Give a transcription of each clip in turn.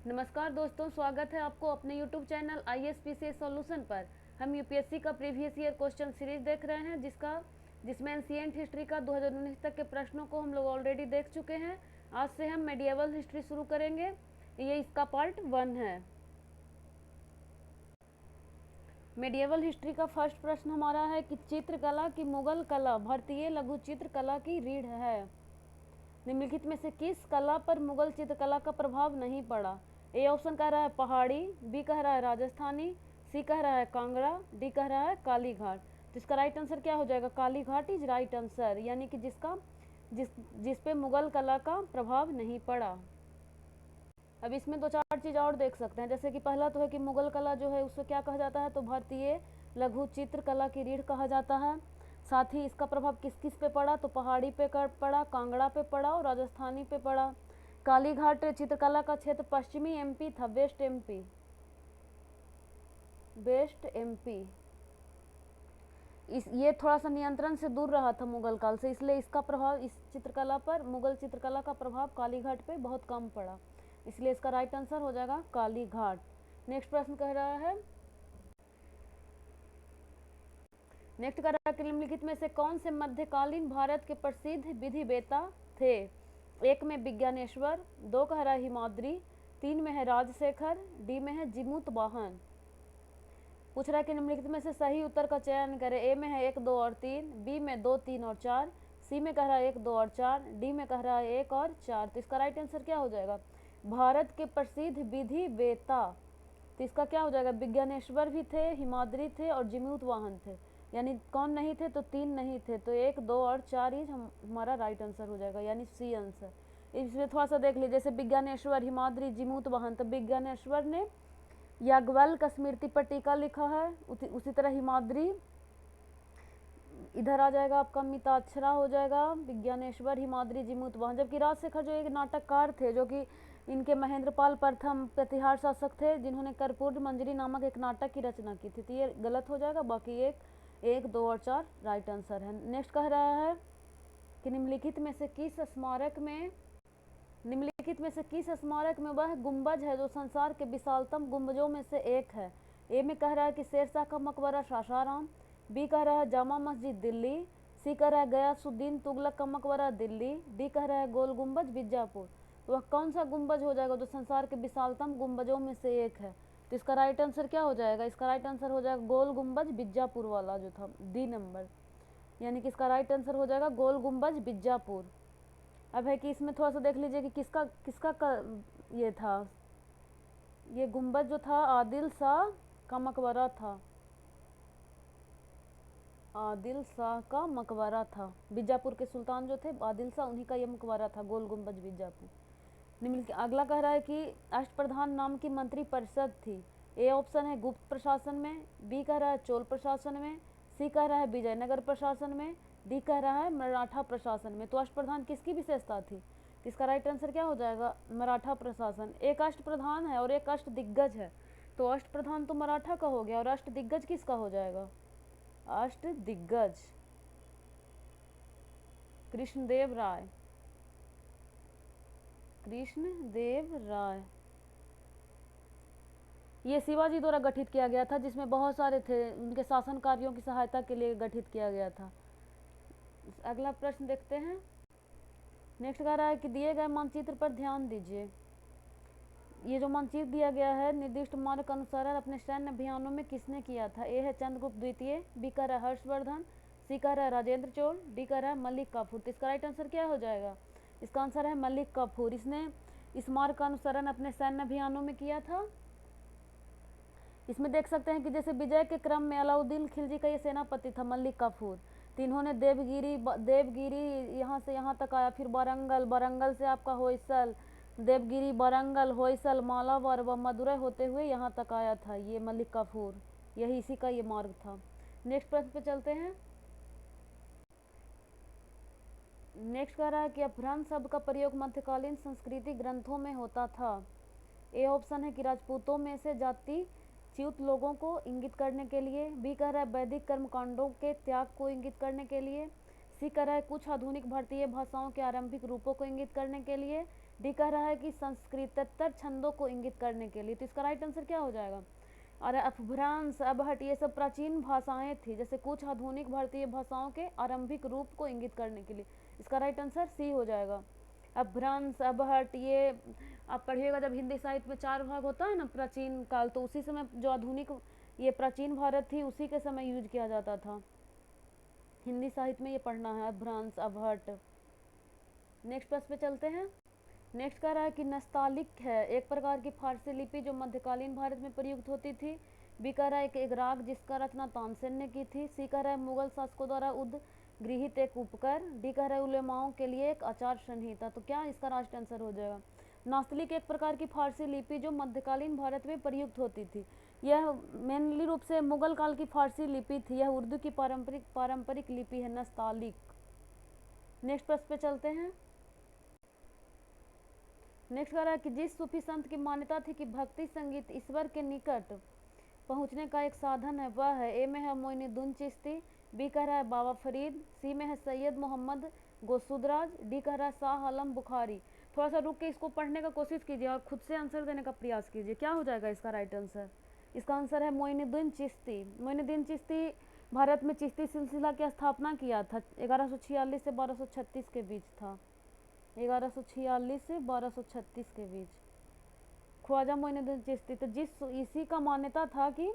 नमस्कार दोस्तों, स्वागत है आपको अपने YouTube चैनल ISPCS सॉल्यूशन पर। हम यूपीएससी का प्रीवियस ईयर क्वेश्चन सीरीज देख रहे हैं जिसमें एंशिएंट हिस्ट्री का 2019 तक के प्रश्नों को हम लोग ऑलरेडी देख चुके हैं। आज से हम मेडिएवल हिस्ट्री शुरू करेंगे। ये इसका पार्ट 1 है। मेडिएवल हिस्ट्री का फर्स्ट प्रश्न हमारा है कि चित्रकला की मुगल कला भारतीय लघु चित्रकला की रीढ़ है। निम्नलिखित में से किस कला पर मुगल चित्रकला का प्रभाव नहीं पड़ा? ए ऑप्शन कह रहा है पहाड़ी, बी कह रहा है राजस्थानी, सी कह रहा है कांगड़ा, डी कह रहा है काली घाट। तो इसका राइट आंसर क्या हो जाएगा? Kali Ghat is right answer, यानी कि जिस पे मुगल कला का प्रभाव नहीं पड़ा। अब इसमें दो चार चीज़ और देख सकते हैं, जैसे कि पहला तो है कि मुगल कला जो है उसको क्या कहा जाता है, तो भारतीय लघु चित्रकला की रीढ़ कहा जाता है। साथ ही इसका प्रभाव किस किस पे पड़ा, तो पहाड़ी पे पड़ा, कांगड़ा पे पड़ा और राजस्थानी पे पड़ा। काली घाट चित्रकला का क्षेत्र पश्चिमी एमपी था, वेस्ट एमपी। ये थोड़ा सा नियंत्रण से दूर रहा था मुगल काल से, इसलिए इसका प्रभाव इस चित्रकला पर, मुगल चित्रकला का प्रभाव काली घाट पे बहुत कम पड़ा, इसलिए इसका राइट आंसर हो जाएगा काली घाट। नेक्स्ट प्रश्न कह रहा है कि निम्नलिखित में से कौन से मध्यकालीन भारत के प्रसिद्ध विधिवेता थे? एक में विज्ञानेश्वर, दो कह रहा है हिमाद्री, तीन में है राजशेखर, डी में है जिमूत वाहन। पूछ रहा है कि निम्नलिखित में से सही उत्तर का चयन करें। ए में है 1, 2 और 3, बी में 2, 3 और 4, सी में कह रहा है 1, 2 और 4, डी में कह रहा है 1 और 4। तो इसका राइट आंसर क्या हो जाएगा? भारत के प्रसिद्ध विधिवेता, तो इसका क्या हो जाएगा? विज्ञानेश्वर भी थे, हिमाद्री थे और जिमूत वाहन थे। यानी कौन नहीं थे? तो 3 नहीं थे, तो 1, 2 और 4 ही हमारा राइट आंसर हो जाएगा, यानी सी आंसर। इसमें थोड़ा सा देख लीजिए, जैसे विज्ञानेश्वर, हिमाद्री, जिमूत वाहन, तो विज्ञानेश्वर ने याज्ञवल्क्य स्मृति पर टीका लिखा है। उसी तरह हिमाद्री इधर आ जाएगा, आपका मिताक्षरा हो जाएगा, विज्ञानेश्वर, हिमाद्री, जिमूत वाहन। जबकि राजशेखर जो एक नाटककार थे, जो कि इनके महेंद्रपाल प्रथम प्रतिहार शासक थे, जिन्होंने कर्पूर मंजरी नामक एक नाटक की रचना की थी। तो ये गलत हो जाएगा, बाकी 1, 2 और 4 राइट आंसर है। नेक्स्ट कह रहा है कि निम्नलिखित में से किस स्मारक में वह गुंबज है जो संसार के विशालतम गुंबजों में से एक है? ए में कह रहा है कि शेरशाह का मकबरा सासाराम, बी कह रहा है जामा मस्जिद दिल्ली, सी कह रहा है गयासुद्दीन तुगलक का मकबरा दिल्ली, डी कह रहा है गोल गुंबज बीजापुर। तो वह कौन सा गुंबज हो जाएगा जो संसार के विशालतम गुंबजों में से एक है? तो इसका राइट आंसर क्या हो जाएगा? इसका राइट आंसर हो जाएगा गोल गुंबज बीजापुर वाला जो था, डी नंबर, यानी कि इसका राइट आंसर हो जाएगा गोल गुंबज बीजापुर। अब है कि इसमें थोड़ा सा देख लीजिए कि ये था, ये गुंबद जो था आदिल शाह का मकबरा था, आदिल शाह का मकबरा था। बीजापुर के सुल्तान जो थे आदिल शाह, उन्हीं का ये मकबरा था, गोल गुंबज बीजापुर। निम्न अगला कह रहा है कि अष्टप्रधान नाम की मंत्री परिषद थी। ए ऑप्शन है गुप्त प्रशासन में, बी कह रहा है चोल प्रशासन में, सी कह रहा है विजयनगर प्रशासन में, डी कह रहा है मराठा प्रशासन में। तो अष्टप्रधान किसकी विशेषता थी? तो इसका राइट आंसर क्या हो जाएगा? मराठा प्रशासन। एक अष्टप्रधान है और एक अष्ट दिग्गज है, तो अष्टप्रधान तो मराठा का हो गया और अष्ट दिग्गज किसका हो जाएगा? अष्ट दिग्गज कृष्णदेव राय। ये शिवाजी द्वारा गठित किया गया था, जिसमें बहुत सारे थे, उनके शासन कार्यों की सहायता के लिए गठित किया गया था। अगला प्रश्न देखते हैं। नेक्स्ट कह रहा है कि दिए गए मानचित्र पर ध्यान दीजिए। ये जो मानचित्र दिया गया है, निर्दिष्ट मार्ग का अनुसरण अपने सैन्य अभियानों में किसने किया था? ए है चंद्रगुप्त द्वितीय, बी कह रहा है हर्षवर्धन, सी कह रहा है राजेंद्र चोल, डी कह रहा है मलिक काफूर। तो इसका राइट आंसर क्या हो जाएगा? इसका आंसर है मलिक काफूर। इसने इस मार्ग का अनुसरण अपने सैन्य अभियानों में किया था। इसमें देख सकते हैं कि जैसे विजय के क्रम में अलाउद्दीन खिलजी का ये सेनापति था मलिक काफूर, तो इन्होंने देवगिरी यहाँ से यहाँ तक आया, फिर बारंगल से आपका होयसल, देवगिरी, बारंगल, होयसल, मालाबार व मदुरै होते हुए यहाँ तक आया था ये मलिक काफूर, यही इसी का ये मार्ग था। नेक्स्ट प्रश्न पे चलते हैं। नेक्स्ट कह रहा है कि अपभ्रंश शब्द का प्रयोग मध्यकालीन संस्कृति ग्रंथों में होता था। ए ऑप्शन है कि राजपूतों में से जाति च्युत लोगों को इंगित करने के लिए, बी कह रहा है वैदिक कर्मकांडों के त्याग को इंगित करने के लिए, सी कह रहा है कुछ आधुनिक भारतीय भाषाओं के आरंभिक रूपों को इंगित करने के लिए, डी कह रहा है कि संस्कृतेतर छंदों को इंगित करने के लिए। तो इसका राइट आंसर क्या हो जाएगा? और अपभ्रंश, अपहट ये सब प्राचीन भाषाएं थी, जैसे कुछ आधुनिक भारतीय भाषाओं के आरंभिक रूप को इंगित करने के लिए। इसका राइट आंसर सी हो जाएगा। अपभ्रंश, अपहट ये आप पढ़िएगा जब हिंदी साहित्य में 4 भाग होता है ना, प्राचीन काल, तो उसी समय जो आधुनिक ये प्राचीन भारत थी उसी के समय यूज किया जाता था। हिंदी साहित्य में ये पढ़ना है, अपभ्रंश, अपहट। नेक्स्ट प्रश्न पे चलते हैं। नेक्स्ट कह रहा है कि नस्तालिक है एक प्रकार की फारसी लिपि जो मध्यकालीन भारत में प्रयुक्त होती थी। बी कह रहा है एक राग जिसका रचना तानसेन ने की थी। सी कह रहा है मुगल शासकों द्वारा उद्गृहित एक उपकर। डी कह रहा है उलेमाओं के लिए एक आचार संहिता। तो क्या इसका राइट आंसर हो जाएगा? नास्तलिक एक प्रकार की फारसी लिपि जो मध्यकालीन भारत में प्रयुक्त होती थी। यह मेनली रूप से मुगल काल की फारसी लिपि थी। यह उर्दू की पारंपरिक लिपि है, नस्तालिक। नेक्स्ट प्रश्न पे चलते हैं। नेक्स्ट कह रहा है कि जिस सूफी संत की मान्यता थी कि भक्ति संगीत ईश्वर के निकट पहुंचने का एक साधन है, वह है। ए में है मोइनुद्दीन चिश्ती। बी कह रहा है बाबा फरीद। सी में है सैयद मोहम्मद गोसुदराज। डी कह रहा है शाह आलम बुखारी। थोड़ा सा रुक के इसको पढ़ने का कोशिश कीजिए और खुद से आंसर देने का प्रयास कीजिए। क्या हो जाएगा इसका राइट आंसर? इसका आंसर है मोइनुद्दीन चिश्ती। मोइनुद्दीन चिश्ती भारत में चिश्ती सिलसिला की स्थापना किया था। 1146 से 1236 के बीच था। 1146 से 1236 के बीच ख्वाजा मोइनुद्दीन चिश्ती। तो इसी का मान्यता था कि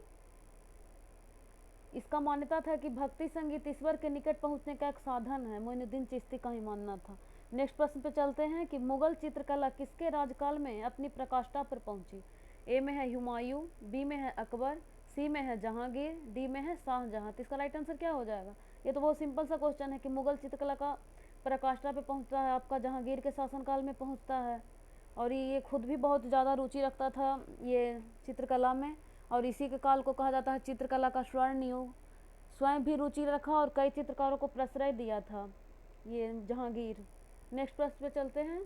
इसका मान्यता था कि भक्ति संगीत ईश्वर के निकट पहुंचने का एक साधन है। मोइनुद्दीन चिश्ती का ही मानना था। नेक्स्ट प्रश्न पे चलते हैं कि मुगल चित्रकला किसके राजकाल में अपनी प्रकाष्ठा पर पहुंची? ए में है हुमायूं। बी में है अकबर। सी में है जहांगीर। डी में है शाहजहां। तो इसका राइट आंसर क्या हो जाएगा? ये तो बहुत सिंपल सा क्वेश्चन है कि मुगल चित्रकला का प्रकाष्ठा पे पहुंचता है आपका जहांगीर के शासनकाल में पहुंचता है। और ये खुद भी बहुत ज़्यादा रुचि रखता था ये चित्रकला में, और इसी के काल को कहा जाता है चित्रकला का स्वर्ण युग। स्वयं भी रुचि रखा और कई चित्रकारों को प्रश्रय दिया था ये जहांगीर। नेक्स्ट प्रश्न पे चलते हैं।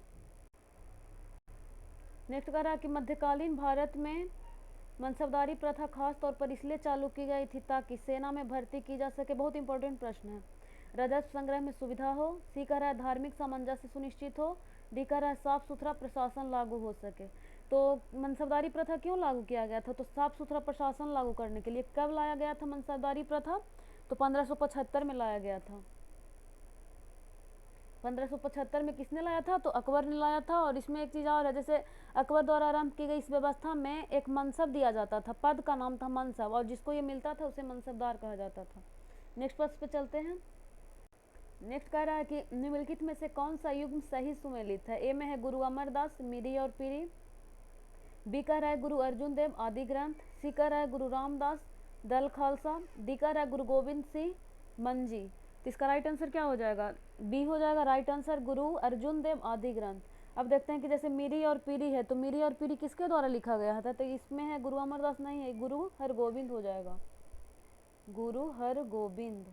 नेक्स्ट कह रहा है कि मध्यकालीन भारत में मनसबदारी प्रथा खास तौर पर इसलिए चालू की गई थी ताकि सेना में भर्ती की जा सके। बहुत इंपॉर्टेंट प्रश्न है। राजस्व संग्रह में सुविधा हो। सी कह रहा है धार्मिक सामंजस्य सुनिश्चित हो। डी कह रहा है साफ सुथरा प्रशासन लागू हो सके। तो मनसबदारी प्रथा क्यों लागू किया गया था? तो साफ सुथरा प्रशासन लागू करने के लिए। कब लाया गया था मनसबदारी प्रथा? तो 1575 में लाया गया था। 1575 में किसने लाया था? तो अकबर ने लाया था। और इसमें एक चीज़ और है, जैसे अकबर द्वारा आरंभ की गई इस व्यवस्था में एक मनसब दिया जाता था, पद का नाम था मनसब, और जिसको ये मिलता था उसे मनसबदार कहा जाता था। नेक्स्ट प्रश्न पे चलते हैं। नेक्स्ट कह रहा है कि निम्नलिखित में से कौन सा युग्म सही सुमेलित है? ए में है गुरु अमरदास मिरी और पीरी। बी कह रहा है गुरु अर्जुन देव आदि ग्रंथ। सी कह रहा है गुरु रामदास दल खालसा। डी कह रहा है गुरु गोविंद सिंह मंजी। तो इसका राइट आंसर क्या हो जाएगा? बी हो जाएगा राइट आंसर, गुरु अर्जुन देव आदि ग्रंथ। अब देखते हैं कि जैसे मिरी और पीरी है, तो मिरी और पीरी किसके द्वारा लिखा गया था? तो इसमें है गुरु अमरदास नहीं है, गुरु हरगोविंद हो जाएगा। गुरु हरगोविंद,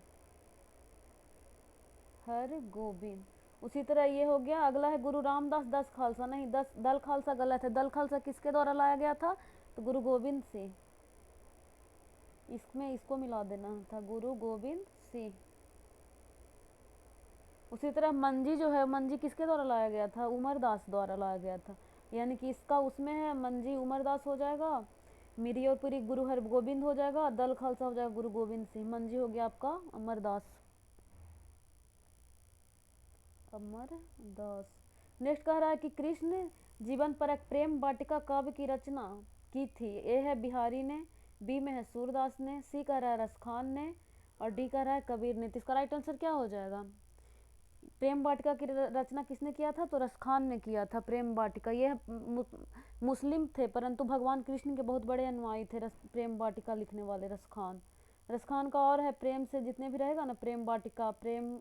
हरगोविंद। उसी तरह ये हो गया। अगला है गुरु रामदास दस खालसा, नहीं दस दल खालसा गलत है। दल खालसा किसके द्वारा लाया गया था? तो गुरु गोविंद सिंह। इसमें इसको मिला देना था, गुरु गोविंद सिंह। उसी तरह मंजी जो है, मंजी किसके द्वारा लाया गया था? उमरदास द्वारा लाया गया था। यानी कि इसका उसमें है मंजी उमरदास हो जाएगा। मिरी और पुरी गुरु हरगोविंद हो जाएगा। दल खालसा हो जाएगा गुरु गोविंद सिंह। मंजी हो गया आपका अमरदास, अमरदास। नेक्स्ट कह रहा है कि कृष्ण जीवन परक प्रेम वाटिका काव्य की रचना की थी। ए है बिहारी ने। बी में है सूरदास ने। सी कह रहा है रसखान ने। और डी कह रहा है कबीर ने। तो इसका राइट आंसर क्या हो जाएगा? प्रेम वाटिका की रचना किसने किया था? तो रसखान ने किया था प्रेम वाटिका। ये मुस्लिम थे परंतु भगवान कृष्ण के बहुत बड़े अनुयायी थे प्रेम वाटिका लिखने वाले रसखान। रसखान का और है प्रेम से जितने भी रहेगा ना, प्रेम वाटिका, प्रेम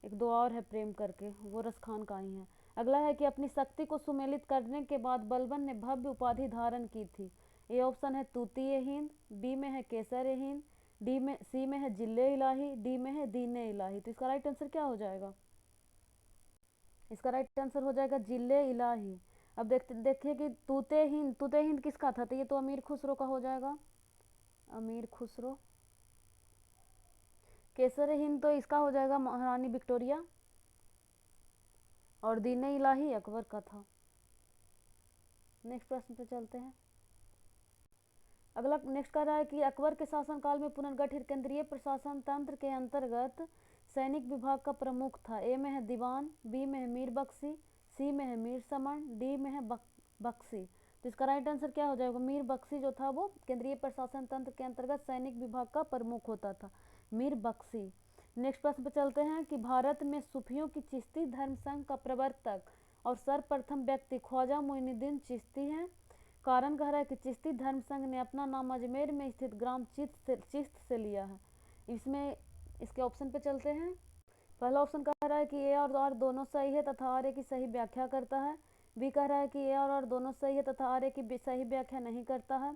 एक दो और है प्रेम करके, वो रसखान का ही है। अगला है कि अपनी शक्ति को सुमेलित करने के बाद बलबन ने भव्य उपाधि धारण की थी। ए ऑप्शन है तूतीय हिंद। बी में है केसर हिंद। सी में है जिले इलाही। डी में है दीने इलाही। तो इसका राइट आंसर क्या हो जाएगा? इसका राइट आंसर हो जाएगा जिले इलाही। अब देखिए कि तूते हिंद किसका था? तो ये तो अमीर खुसरो का हो जाएगा, अमीर खुसरो। केसर हिंद तो इसका हो जाएगा महारानी विक्टोरिया। और दीने इलाही अकबर का था। नेक्स्ट प्रश्न पे चलते हैं। अगला नेक्स्ट कह रहा है कि अकबर के शासनकाल में पुनर्गठित केंद्रीय प्रशासन तंत्र के अंतर्गत सैनिक विभाग का प्रमुख था। ए में है दीवान, बी में है मीर बख्शी, सी में है मीर समन, डी में है बख्शी। तो इसका राइट आंसर क्या हो जाएगा? मीर बख्शी जो था वो केंद्रीय प्रशासन तंत्र के अंतर्गत सैनिक विभाग का प्रमुख होता था, मीर बख्शी। नेक्स्ट प्रश्न पे चलते हैं कि भारत में सूफियों की चिश्ती धर्म संघ का प्रवर्तक और सर्वप्रथम व्यक्ति ख्वाजा मोइनुद्दीन चिश्ती हैं। कारण कह रहा है कि चिश्ती धर्म संघ ने अपना नाम अजमेर में स्थित ग्राम चिश्त से लिया है। इसमें इसके ऑप्शन पे चलते हैं। पहला ऑप्शन कह रहा है कि ए और आर दोनों सही है तथा आर ए की सही व्याख्या करता है। बी कह रहा है कि ए और आर दोनों सही है तथा आर ए की सही व्याख्या नहीं करता है।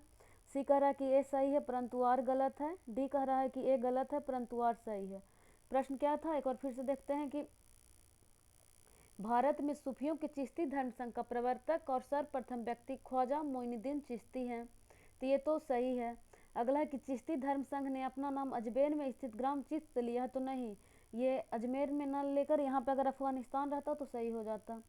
सी कह रहा है कि ए सही है परंतु आर गलत है। डी कह रहा है कि ए गलत है परंतु आर सही है। प्रश्न क्या था एक बार फिर से देखते हैं कि भारत में सूफियों के चिश्ती धर्म संघ का प्रवर्तक और सर्वप्रथम व्यक्ति ख्वाजा मोइनुद्दीन चिश्ती हैं, तो ये तो सही है। अगला है कि चिश्ती धर्म संघ ने अपना नाम अजमेर में स्थित ग्राम चिश्त से लिया है, तो नहीं, ये अजमेर में न लेकर यहाँ पे अगर अफगानिस्तान रहता तो सही हो जाता।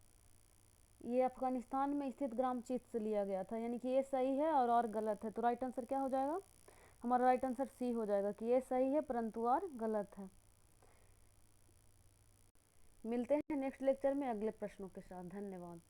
ये अफगानिस्तान में स्थित ग्राम चिश्त से लिया गया था, यानी कि ये सही है और गलत है। तो राइट आंसर क्या हो जाएगा? हमारा राइट आंसर सी हो जाएगा कि ये सही है परंतु और गलत है। मिलते हैं नेक्स्ट लेक्चर में अगले प्रश्नों के साथ। धन्यवाद।